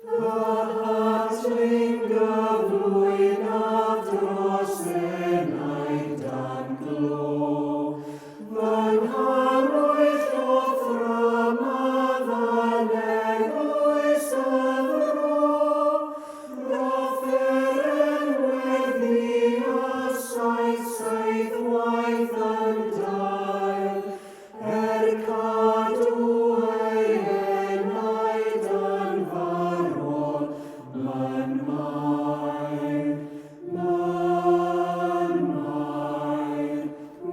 Hatling gyflwyn a dros y naid dan glo. Fy nghanwyll llothram a ddaleg oes y fro. Rother enweddi a saith waith yn dael, cadw ei enaid yn farol, man mair, man mair,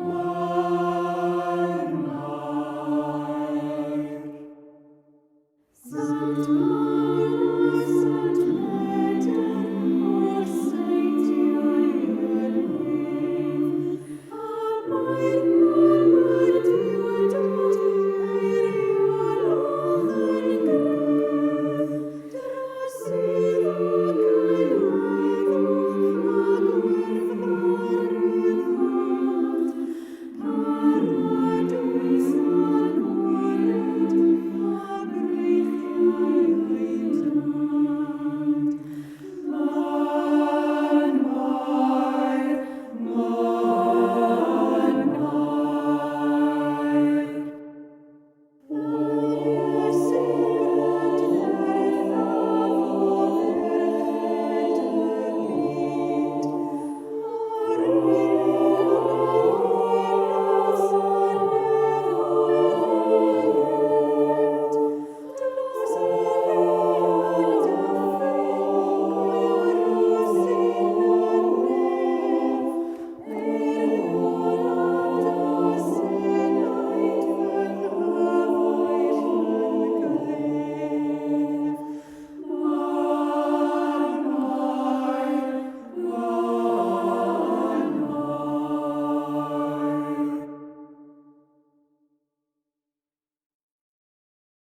man mair.